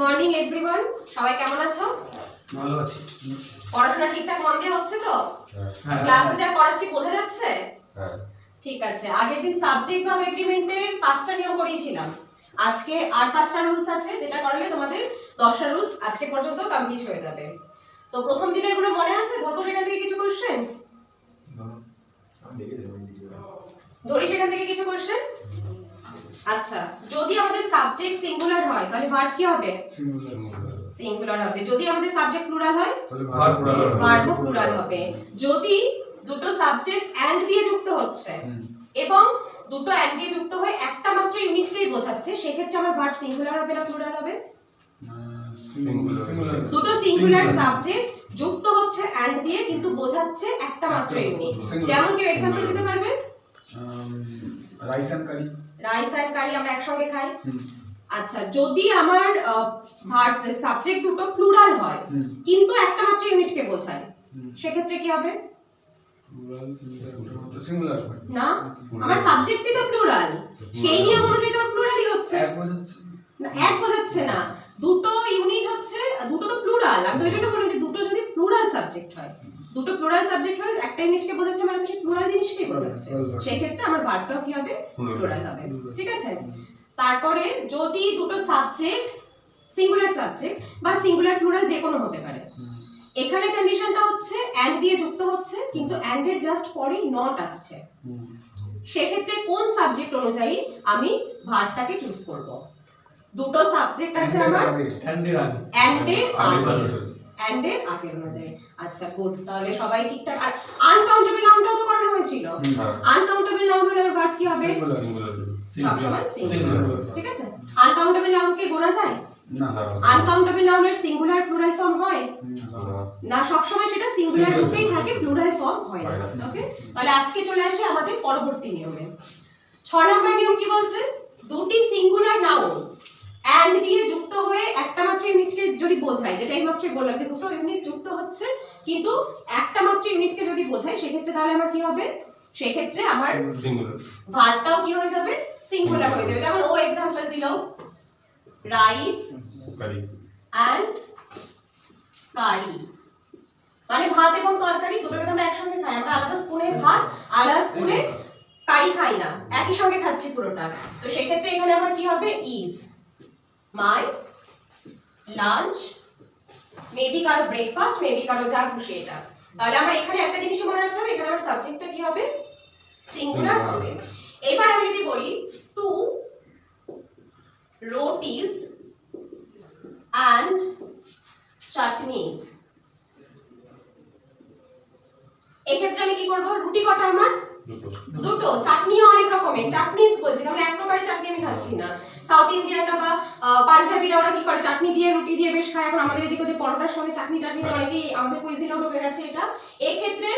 Morning everyone, সবাই কেমন আছো? ভালো আছি। পড়াশোনা ঠিকঠাক মন দিয়ে হচ্ছে তো? হ্যাঁ। ক্লাসে যা পড়াচ্ছি বোঝা যাচ্ছে? হ্যাঁ। ঠিক আছে। আগের দিন সাবজেক্ট ভার্ব এগ্রিমেন্টের 5টা নিয়ম করিয়েছিলাম। আজকে আর 5টা রুলস আছে, যেটা করলে তোমাদের 10টা রুলস আজকে পর্যন্ত কমপ্লিট হয়ে যাবে। তো প্রথম দিনের গুলো মনে আছে? ধরো সেখান থেকে কিছু কোশ্চেন ধরি, সেখান থেকে কিছু কোশ্চেন। আচ্ছা, যদি আমাদের সাবজেক্ট সিঙ্গুলার হয় তাহলে ভার্ব কি হবে? সিঙ্গুলার হবে। যদি আমাদের সাবজেক্ট প্লুরাল হয় ভার্বও প্লুরাল হবে। যদি দুটো সাবজেক্ট এন্ড দিয়ে যুক্ত হচ্ছে এবং দুটো এন্ড দিয়ে যুক্ত হয়ে একটা মাত্র ইউনিটকেই বোঝাচ্ছে, সেক্ষেত্রে আমার ভার্ব সিঙ্গুলার হবে না প্লুরাল হবে? দুটো সিঙ্গুলার সাবজেক্ট যুক্ত হচ্ছে এন্ড দিয়ে, কিন্তু বোঝাচ্ছে একটা মাত্র ইউনিট। যেমন কেউ एग्जांपल দিতে পারবে? Rice and curry. Rice and curry আমরা একসঙ্গে খাই। আচ্ছা, যদি আমার ভার্ব সাবজেক্ট দুটো প্লুরাল হয় কিন্তু একটা মাত্র ইউনিটকে বোঝায়, সেক্ষেত্রে কি হবে? সিঙ্গুলার না, আমার সাবজেক্টই তো প্লুরাল, সেই নিয়ম অনুযায়ী তো প্লুরালই হচ্ছে। না, এক বোঝাচ্ছে না, দুটো ইউনিট হচ্ছে, দুটো তো প্লুরাল। আমি তো এটা বললাম যে দুটো যদি প্লুরাল সাবজেক্ট হয়, দুটো প্লুরাল সাবজেক্ট হয়, একটা ইউনিটকে বোঝাচ্ছে, মানে তো সেই প্লুরাল জিনিসকেই বোঝাচ্ছে, সেই ক্ষেত্রে আমার ভার্বটাও কি হবে? প্লুরাল হবে। ঠিক আছে। তারপরে যদি দুটো সাবজেক্ট সিঙ্গুলার সাবজেক্ট বা সিঙ্গুলার প্লুরাল যে কোনো হতে পারে, এখানে কন্ডিশনটা হচ্ছে এন্ড দিয়ে যুক্ত হচ্ছে কিন্তু এন্ড এর জাস্ট পরেই নট আসছে, সেক্ষেত্রে কোন সাবজেক্ট অনুযায়ী আমি ভার্বটাকে চুজ করব? দুটো সাবজেক্ট আছে আমার এন্ড এর আগে অনুযায়ী। আচ্ছা, গুড। তাহলে সবাই ঠিকঠাক। আর আনকাউন্টেবল নাউনটাও তো করানো হয়েছিল। আনকাউন্টেবল নাউন হলে আমার ভার্ব কি হবে? সবসময় সিঙ্গুলার। ঠিক আছে। আনকাউন্টেবল নাউনকে গোনা যায় না। আনকাউন্টেবল নাউনের সিঙ্গুলার প্লুরাল ফর্ম হয় না, সবসময় সেটা সিঙ্গুলার রূপেই থাকে, প্লুরাল ফর্ম হয় না। ওকে, তাহলে আজকে চলে আসি আমাদের পরবর্তী নিয়মে। 6 নম্বর নিয়ম কি বলছে? দুটি সিঙ্গুলার নাউন এন্ড দিয়ে যুক্ত হয়ে একটা মাত্র ইউনিটকে যদি বোঝায়, যেটা এই মাত্র বললাম যে দুটো ইউনিট যুক্ত হচ্ছে কিন্তু একটা মাত্র ইউনিটকে যদি বোঝায়, সেক্ষেত্রে তাহলে আমার কি হবে? সেক্ষেত্রে আমার ভার্বটাও কি হয়ে যাবে? সিঙ্গুলার হয়ে যাবে। যেমন ও एग्जांपल দিল, রাইস এন্ড কারি, মানে ভাত এবং তরকারি দুটোকে আমরা একসঙ্গে খাই। আমরা আলাদা স্পুনে ভাত, আলাদা স্পুনে কারি খাই না, একই সঙ্গে খাচ্ছি পুরোটা। তো সেই ক্ষেত্রে এখানে আমার কি হবে? ইজ মাই লাঞ্চ, মেবি কারো ব্রেকফাস্ট, মেবি কারো যা খুশি এটা। তাহলে আমার এখানে একটা জিনিস মনে রাখতে হবে, এখানে আমার সাবজেক্টটা কি হবে? সিঙ্গুলার হবে। এবার আমি যদি বলি টু রোটিস and chutneys, এক্ষেত্রে আমি কি করব? রুটি কটা আমার? দুটো। চাটনিও অনেক রকমের, চাটনিস বলছি, কারণ এক প্রকারের চাটনি আমি খাচ্ছি না। সাউথ ইন্ডিয়ানরা বা পাঞ্জাবিরা ওরা কি করে? চাটনি দিয়ে, রুটি দিয়ে বেশ খায়। এখন আমাদের এদিকে যে পরোটার সঙ্গে চাটনি টাটনি দিয়ে অনেকেই আমাদের কুইজিনেও ঢুকে গেছে এটা। এই ক্ষেত্রে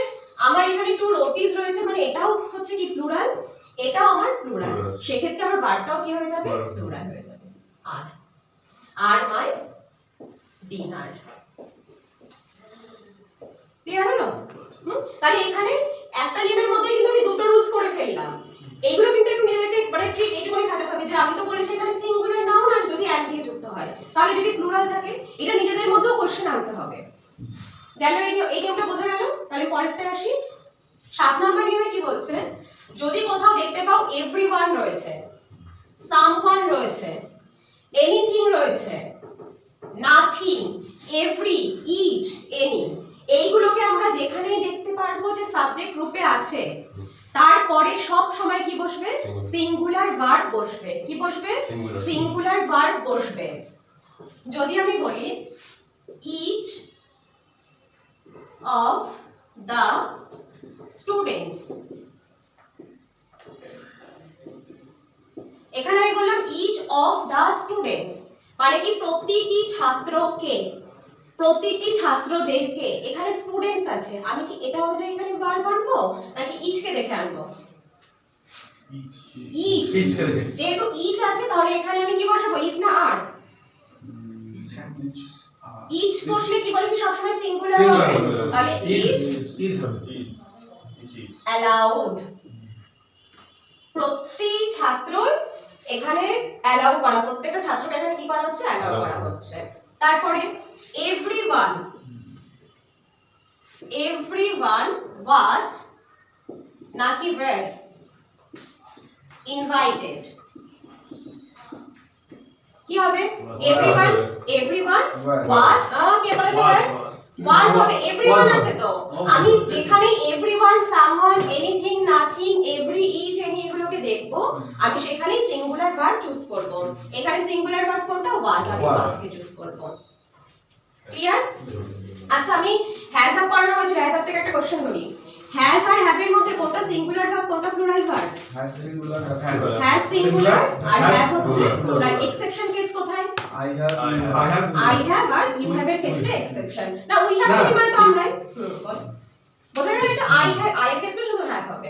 আমার এখানে টু রোটিস রয়েছে, মানে এটাও হচ্ছে কি প্লুরাল, এটাও আমার প্লুরাল, সেক্ষেত্রে আমার ভার্বটাও কি হয়ে যাবে? প্লুরাল হয়ে যাবে। আর মাই ডিনার। ক্লিয়ার হলো? তাহলে এখানে একটা নিয়মের মধ্যে কিন্তু আমি দুটো রুলস করে ফেললাম। এইগুলো কিন্তু একটু নিজেদেরকে মানে ট্রিক এইটুকুনি খাটাতে হবে যে আমি তো বলেছি এখানে সিঙ্গুলার নাউন আর যদি এন্ড দিয়ে যুক্ত হয়, তাহলে যদি প্লুরাল থাকে, এটা নিজেদের মধ্যেও কোশ্চেন আনতে হবে। গেল এই নিয়মটা বোঝা গেল? তাহলে পরেরটা আসি। 7 নম্বর নিয়মে কি বলছে? যদি কোথাও দেখতে পাও এভরিওয়ান রয়েছে, সামওয়ান রয়েছে, এনিথিং রয়েছে, নাথিং, এভরি, ইচ, এনি, এইগুলোকে আমরা যেখানেই দেখতে পারবো যে সাবজেক্ট রূপে আছে, তারপরে সব সময় কি বসবে? সিঙ্গুলার ভার্ব বসবে। কি বসবে? সিঙ্গুলার ভার্ব বসবে। যদি আমি বলি ইচ অফ দা স্টুডেন্টস, এখানে আমি বললাম ইচ অফ দা স্টুডেন্টস, মানে কি প্রতিটি ছাত্রকে, প্রতিটি ছাত্রদেরকে। এখানে স্টুডেন্টস আছে, আমি কি এটা অনুযায়ী এখানে ভার্ব আনবো নাকি ইচকে দেখে আনবো? ইচ। যেহেতু ইচ আছে তাহলে এখানে আমি কি বসাবো? ইচ না আর? ইচ বসলে কি বলেছি? সবসময় সিঙ্গুলার হবে। তাহলে ইজ অ্যালাউড, প্রতি ছাত্র এখানে অ্যালাউ করা, প্রত্যেকটা ছাত্রকে এখানে কি করা হচ্ছে, অ্যালাউ করা হচ্ছে। তারপরে এভরিওয়ান ওয়াজ নাকি ওয়্যার ইনভাইটেড, কি হবে? এভরিওয়ান ওয়াজ, কে বলেছে ওয়াজ হবে, এভরিওয়ান আছে তো। আমি যেখানে everyone, someone, anything, nothing, every, each, any এগুলোকে দেখবো, আমি সেখানেই সিঙ্গুলার ভার্ব চুজ করব। এখানে সিঙ্গুলার ভার্ব কোনটা? ওয়াজ, আমি ওয়াজকে চুজ করব। ক্লিয়ার? আচ্ছা, আমি হ্যাজ আপ পড়ানো হয়েছে, হ্যাজ আপ থেকে একটা কোশ্চেন ধরি। হ্যাজ আর হ্যাভ এর মধ্যে কোনটা সিঙ্গুলার ভার্ব, কোনটা plural verb? Has singular, has singular আর হ্যাভ হচ্ছে প্লুরাল। এক্সেপশন কেস কোথায়? আই হ্যাভ আর ইউ হ্যাভ এর ক্ষেত্রে এক্সেপশন না, উই হ্যাভ মানে তো আমরাই। বোঝা গেল? এটা আই এর ক্ষেত্রে শুধু হ্যাভ হবে।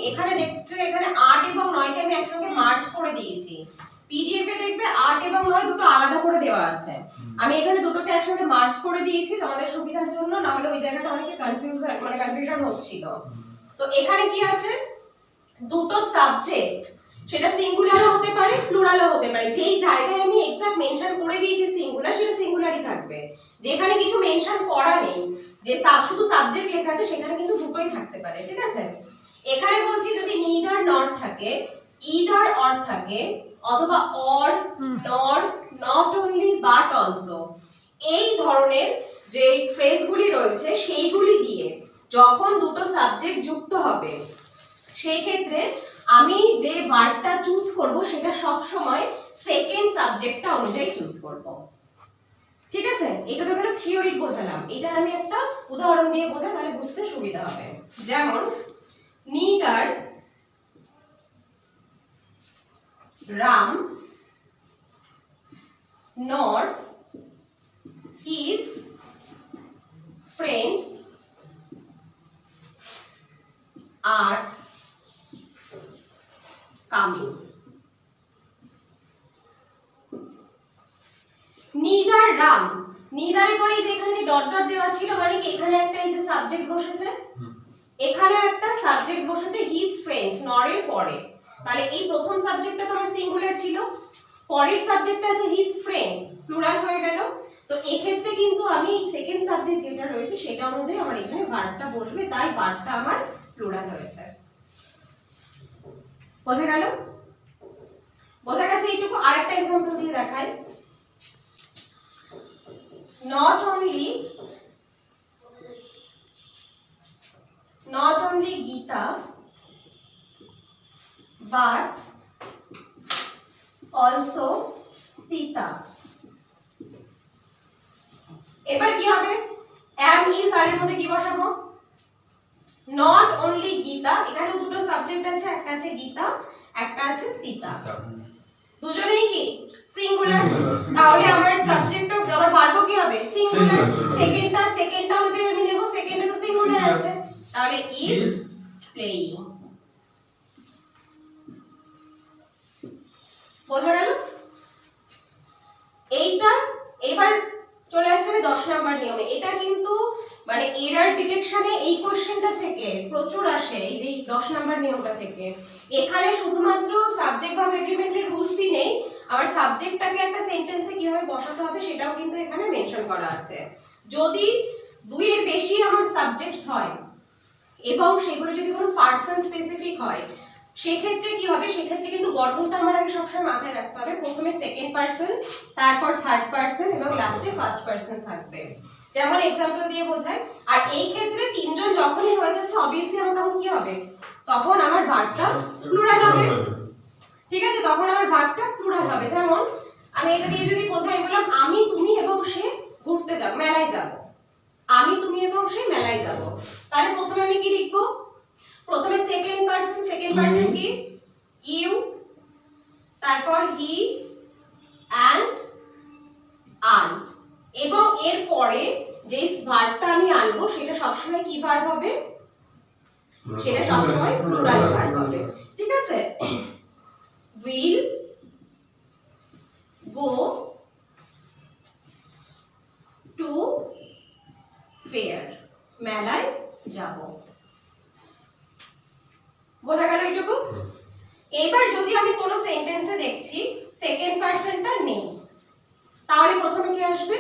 এখানে দেখছো, এখানে 8 এবং 9 কে আমি একসঙ্গে মার্জ করে দিয়েছি। পিডিএফ এ দেখবে 8 এবং 9 দুটো আলাদা করে দেওয়া আছে। আমি এখানে দুটোকে একসঙ্গে মার্জ করে দিয়েছি তোমাদের সুবিধার জন্য, না হলে ওই জায়গাটা অনেকে কনফিউশন হচ্ছিল। তো এখানে কি আছে? দুটো সাবজেক্ট, সেটা সিঙ্গুলারও হতে পারে প্লুরালও হতে পারে। যেই জায়গায় আমি এক্সাক্ট মেনশন করে দিয়েছি সিঙ্গুলার, সেটা সিঙ্গুলারই থাকবে। যেখানে কিছু মেনশন করা নেই, যে শুধু সাবজেক্ট লেখা আছে, সেখানে কিন্তু দুটোই থাকতে পারে। ঠিক আছে? এখানে বলছি যদি নিদার নট থাকে, ইদার অর থাকে, অথবা অর, নর, নট অনলি বাট অলসো, এই ধরনের যে ফ্রেজগুলি রয়েছে সেইগুলি দিয়ে যখন দুটো সাবজেক্ট যুক্ত হবে, সেই ক্ষেত্রে আমি যে ভার্বটা চুজ করব সেটা সব সময় সেকেন্ড সাবজেক্টটা অনুযায়ী চুজ করব। ঠিক আছে? এটা তো গেল থিওরি বোঝালাম। এটা আমি একটা উদাহরণ দিয়ে বোঝাই, তাহলে বুঝতে সুবিধা হবে। যেমন neither Ram nor his friends are coming. neither Ram, neither এর পরে যে এখানে যে ডট ডট দেওয়া ছিল, মানে কি এখানে একটা এই যে সাবজেক্ট বসেছে, এখানে একটা সাবজেক্ট বসেছে হিজ ফ্রেন্ডস, নর এর পরে। তাহলে এই প্রথম সাবজেক্টটা তোমার সিঙ্গুলার ছিল, পরের সাবজেক্টটা আছে হিজ ফ্রেন্ডস, প্লুরাল হয়ে গেল। তো এই ক্ষেত্রে কিন্তু আমি সেকেন্ড সাবজেক্ট যেটা রয়েছে সেটা অনুযায়ী আমার এখানে ভার্বটা বসবে, তাই ভার্বটা আমার প্লুরাল হয়েছে। বোঝা গেল? বোঝা গেছে এইটুকু? আরেকটা एग्जांपल দিয়ে দেখাই। not only Gita but also Sita. এবার কি হবে? am is আর এর মধ্যে কি বসাবো? not only Gita, এখানে দুটো সাবজেক্ট আছে, একটা আছে গীতা, একটা আছে সীতা। দুজনেই কি সিঙ্গুলার, তাহলে আমার সাবজেক্টও আমার ভার্বও কি হবে? সিঙ্গুলার। সেকেন্ডটা অনুযায়ী আমি নেব, সেকেন্ডে তো সিঙ্গুলার আছে, তাহলে is playing। বোঝা গেল? এইটা এবার চলে আসছে 10 নাম্বার নিয়মে। এটা কিন্তু মানে এরর ডিটেকশনে এই কোশ্চেনটা থেকে প্রচুর আসে, এই যে 10 নাম্বার নিয়মটা থেকে। এখানে শুধুমাত্র সাবজেক্ট ভার্ব এগ্রিমেন্টের রুলসই নেই, আবার সাবজেক্টটাকে একটা সেন্টেন্সে কিভাবে বসাতে হবে সেটাও কিন্তু এখানে মেনশন করা আছে। যদি দুইয়ের বেশি আমার সাবজেক্টস হয় এবং সেগুলো যদি কোনো পার্সন স্পেসিফিক হয়, সেক্ষেত্রে কি হবে? সেক্ষেত্রে কিন্তু গঠনটা আমার আগে সবসময় মাথায় রাখতে হবে। প্রথমে সেকেন্ড পারসন, তারপর থার্ড পারসন এবং লাস্টে ফার্স্ট পারসন থাকবে। যেমন एग्जांपल দিয়ে বোঝাই। আর এই ক্ষেত্রে তিনজন যখনই হয়ে যাচ্ছে, অবভিয়াসলি আমার তখন কি হবে? তখন আমার ভার্বটা প্লুরাল হবে। ঠিক আছে? তখন আমার ভার্বটা প্লুরাল হবে। যেমন আমি এটা দিয়ে যদি বোঝাই, বললাম আমি, তুমি এবং সে ঘুরতে যাব, মেলায় যাব। আমি, তুমি এবং সে মেলায় যাব। তাহলে প্রথমে আমি কি লিখব? প্রথমে সেকেন্ড পারসন কি? ইউ, তারপর হি এন্ড আই, এবং এর পরে যে ভার্বটা আমি আনবো সেটা সবসময় কি ভার্ব হবে? সেটা সবসময় প্লুরাল ভার্ব হবে। ঠিক আছে? will go to fair, মেলায় যাব। বোঝা গেল এইটুকু? এবার যদি আমি কোনো সেন্টেন্সে দেখছি সেকেন্ড পারসনটা নেই, তাহলে প্রথমে কি আসবে?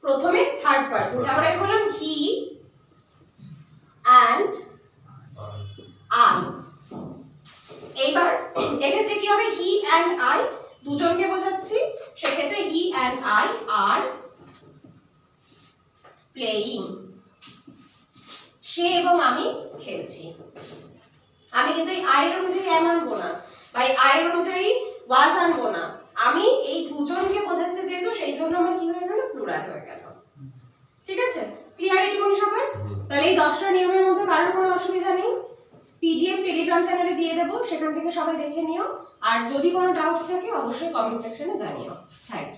প্রথমে থার্ড পারসন। যেমন আমি বললাম হি অ্যান্ড আই। এইবার এক্ষেত্রে কি হবে? হি অ্যান্ড আই দুজনকে বোঝাচ্ছি, সেক্ষেত্রে he and I are playing. সে এবং আমি খেলছি। আমি কিন্তু এই আয়ের অনুযায়ী এম আনবো না, বা আয়ের অনুযায়ী ওয়াজ আনবো না। আমি এই দুজনকে বোঝাচ্ছে যেহেতু, সেই জন্য আমার কি হয়ে গেল? প্লুরাল হয়ে গেল। ঠিক আছে? ক্লিয়ারিটি কোন সবার? তাহলে এই 10টা নিয়মের মধ্যে কারোর কোনো অসুবিধা নেই। পিডিএফ টেলিগ্রাম চ্যানেলে দিয়ে দেবো, সেখান থেকে সবাই দেখে নিও। আর যদি কোনো ডাউটস থাকে অবশ্যই কমেন্ট সেকশনে জানিও। Thank you.